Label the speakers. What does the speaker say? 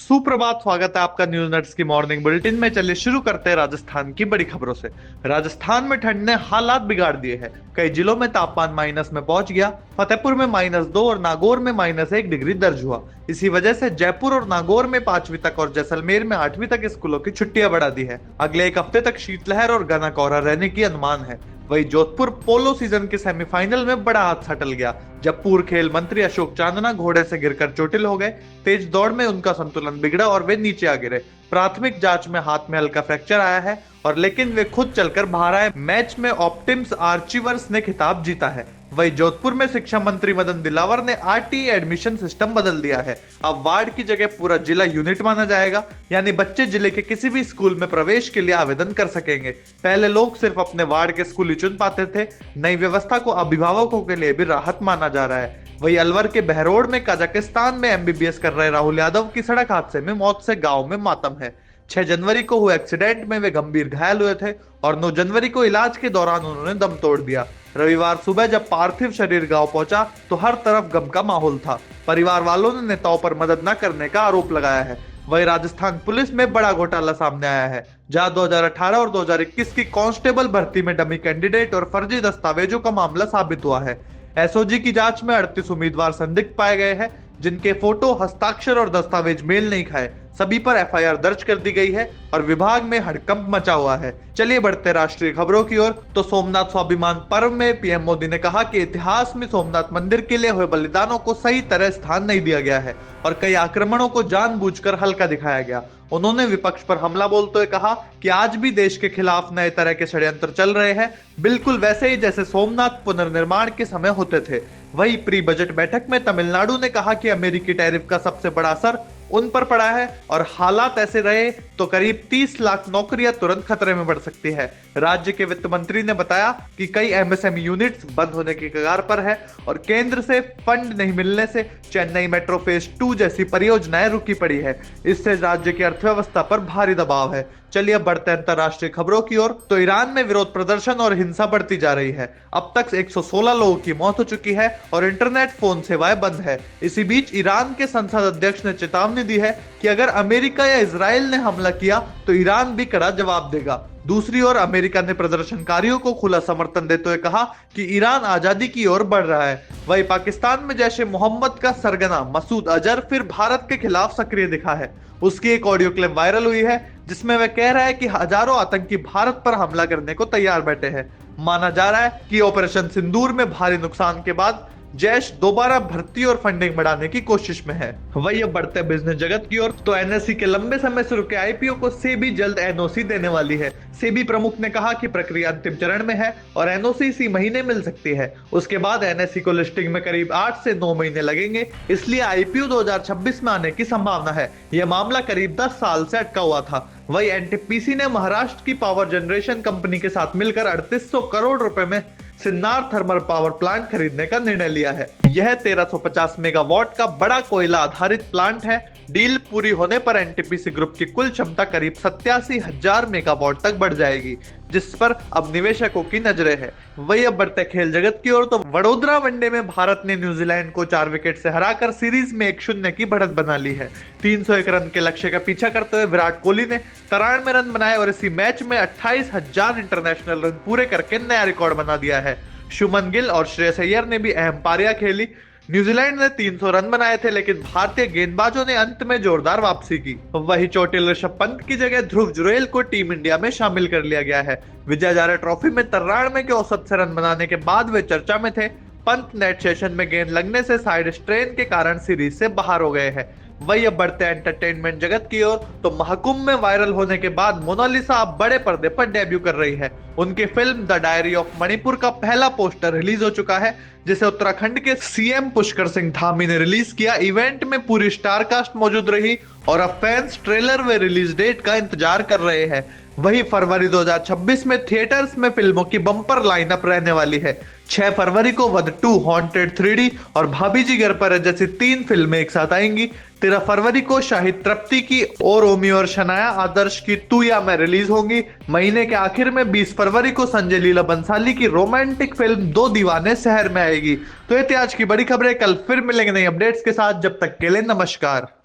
Speaker 1: सुप्रभात, स्वागत है आपका न्यूज नट्स की मॉर्निंग बुलेटिन में। चलिए शुरू करते हैं राजस्थान की बड़ी खबरों से। राजस्थान में ठंड ने हालात बिगाड़ दिए हैं। कई जिलों में तापमान माइनस में पहुंच गया। फतेहपुर में -2 और नागौर में -1 डिग्री दर्ज हुआ। इसी वजह से जयपुर और नागौर में 5वीं तक और जैसलमेर में 8वीं तक स्कूलों की छुट्टियां बढ़ा दी है। अगले एक हफ्ते तक शीतलहर और घना कोहरा रहने की अनुमान है। वही जोधपुर पोलो सीजन के सेमीफाइनल में बड़ा हादसा टल गया, जब पूर्व खेल मंत्री अशोक चांदना घोड़े से गिरकर चोटिल हो गए। तेज दौड़ में उनका संतुलन बिगड़ा और वे नीचे आ गिरे। प्राथमिक जांच में हाथ में हल्का फ्रैक्चर आया है और लेकिन वे खुद चलकर बाहर आए। मैच में ऑप्टिम्स आर्चिवर्स ने खिताब जीता है। वही जोधपुर में शिक्षा मंत्री मदन दिलावर ने आरटीई एडमिशन सिस्टम बदल दिया है। अब वार्ड की जगह पूरा जिला यूनिट माना जाएगा, यानी बच्चे जिले के किसी भी स्कूल में प्रवेश के लिए आवेदन कर सकेंगे। पहले लोग सिर्फ अपने वार्ड के स्कूल ही चुन पाते थे। नई व्यवस्था को अभिभावकों के लिए भी राहत माना जा रहा है। वही अलवर के बहरोड में कजाकिस्तान में एमबीबीएस कर रहे राहुल यादव की सड़क हादसे में मौत से गांव में मातम है। 6 जनवरी को हुए एक्सीडेंट में वे गंभीर घायल हुए थे और 9 जनवरी को इलाज के दौरान उन्होंने दम तोड़ दिया। रविवार सुबह जब पार्थिव शरीर गांव पहुंचा तो हर तरफ गम का माहौल था। परिवार वालों ने नेताओं पर मदद न करने का आरोप लगाया है। वही राजस्थान पुलिस में बड़ा घोटाला सामने आया है, जहां 2018 और 2021 की कांस्टेबल भर्ती में डमी कैंडिडेट और फर्जी दस्तावेजों का मामला साबित हुआ है। एसओजी की जांच में 38 उम्मीदवार संदिग्ध पाए गए हैं, जिनके फोटो, हस्ताक्षर और दस्तावेज मेल नहीं खाए। सभी पर एफआईआर दर्ज कर दी गई है और विभाग में हड़कंप मचा हुआ है। चलिए बढ़ते राष्ट्रीय खबरों की ओर। तो सोमनाथ स्वाभिमान पर्व में पीएम मोदी ने कहा कि इतिहास में सोमनाथ मंदिर के लिए हुए बलिदानों को सही तरह स्थान नहीं दिया गया है और कई आक्रमणों को जानबूझकर हल्का दिखाया गया। उन्होंने विपक्ष पर हमला बोलते हुए कहा कि आज भी देश के खिलाफ नए तरह के षड्यंत्र चल रहे हैं, बिल्कुल वैसे ही जैसे सोमनाथ पुनर्निर्माण के समय होते थे। वही प्री बजट बैठक में तमिलनाडु ने कहा कि अमेरिकी टैरिफ का सबसे बड़ा असर उन पर पड़ा है और हालात ऐसे रहे तो करीब 30 लाख नौकरियां तुरंत खतरे में बढ़ सकती है। राज्य के वित्त मंत्री ने बताया कि कई एमएसएमई यूनिट्स बंद होने की कगार पर है और केंद्र से फंड नहीं मिलने से चेन्नई मेट्रो फेज 2 जैसी परियोजनाएं रुकी पड़ी है। इससे राज्य की अर्थव्यवस्था पर भारी दबाव है। चलिए अब बढ़ते हैं अंतरराष्ट्रीय खबरों की ओर। तो ईरान में विरोध प्रदर्शन और हिंसा बढ़ती जा रही है। अब तक 116 लोगों की मौत हो चुकी है और इंटरनेट फोन सेवाएं बंद है। इसी बीच ईरान के संसद अध्यक्ष ने चेतावनी दी है कि अगर अमेरिका या इजराइल ने हमला किया तो ईरान भी कड़ा जवाब देगा। दूसरी ओर अमेरिका ने प्रदर्शनकारियों को खुला समर्थन देते हुए कहा कि ईरान आजादी की ओर बढ़ रहा है। वही पाकिस्तान में जैश ए मोहम्मद का सरगना मसूद अजहर फिर भारत के खिलाफ सक्रिय दिखा है। उसकी एक ऑडियो क्लिप वायरल हुई है जिसमें वह कह रहा है कि हजारों आतंकी भारत पर हमला करने को तैयार बैठे हैं। माना जा रहा है कि ऑपरेशन सिंदूर में भारी नुकसान के बाद जैश दोबारा भर्ती और फंडिंग बढ़ाने की कोशिश में है। वही अब बढ़ते बिजनेस जगत की ओर। तो एनएसई के लंबे समय से रुके आईपीओ को सेबी जल्द एनओसी देने वाली है। सेबी प्रमुख ने कहा कि प्रक्रिया अंतिम चरण में है और एनओसी इसी महीने मिल सकती है। उसके बाद एनएसई को लिस्टिंग में करीब 8 से 9 महीने लगेंगे, इसलिए आईपीओ 2026 में आने की संभावना है। यह मामला करीब 10 साल से अटका हुआ था। वही एनटीपीसी ने महाराष्ट्र की पावर जनरेशन कंपनी के साथ मिलकर 3800 करोड़ रुपए में सिन्नार थर्मल पावर प्लांट खरीदने का निर्णय लिया है। यह 1350 मेगावाट का बड़ा कोयला आधारित प्लांट है। डील पूरी होने पर एनटीपीसी ग्रुप की कुल क्षमता करीब 87,000 मेगावाट तक बढ़ जाएगी, जिस पर अब निवेशकों की नजरें हैं। वही अब बढ़ते खेल जगत की ओर। तो वडोदरा वनडे में भारत ने न्यूजीलैंड को 4 विकेट से हराकर सीरीज में 1-0 की बढ़त बना ली है। 301 रन के लक्ष्य का पीछा करते हुए विराट कोहली ने 93 रन बनाए और इसी मैच में 28,000 इंटरनेशनल रन पूरे करके नया रिकॉर्ड बना दिया है। शुभमन गिल और श्रेयस अय्यर ने भी अहम पारियां खेली। न्यूजीलैंड ने 300 रन बनाए थे, लेकिन भारतीय गेंदबाजों ने अंत में जोरदार वापसी की। वही चोटिल ऋषभ पंत की जगह ध्रुव जुरैल को टीम इंडिया में शामिल कर लिया गया है। विजय हजारे ट्रॉफी में 93 के औसत से रन बनाने के बाद वे चर्चा में थे। पंत नेट सेशन में गेंद लगने से साइड स्ट्रेन के कारण सीरीज से बाहर हो गए हैं। वही अब बढ़ते हैं एंटरटेनमेंट जगत की ओर। तो महाकुंभ में वायरल होने के बाद मोनालिसा अब बड़े पर्दे पर डेब्यू कर रही है। उनकी film the diary of Manipur का पहला पोस्टर रिलीज हो चुका है, जिसे उत्तराखंड के सीएम पुष्कर सिंह धामी ने रिलीज किया। इवेंट में पूरी स्टार कास्ट मौजूद रही और अब फैंस ट्रेलर व रिलीज डेट का इंतजार कर रहे हैं। वही फरवरी 2026 में थिएटर्स में फिल्मों की बम्पर लाइनअप रहने वाली है। 6 फरवरी को वध 2, हॉन्टेड 3D और भाभी जी घर पर है जैसी 3 फिल्में एक साथ आएंगी। 13 फरवरी को शाहिद तृप्ति की और ओमी और शनाया आदर्श की तू या मैं रिलीज होंगी। महीने के आखिर में 20 फरवरी को संजय लीला बंसाली की रोमांटिक फिल्म 2 दीवाने शहर में आएगी। तो ये थी आज की बड़ी खबरें। कल फिर मिलेंगे नई अपडेट्स के साथ, जब तक के लिए नमस्कार।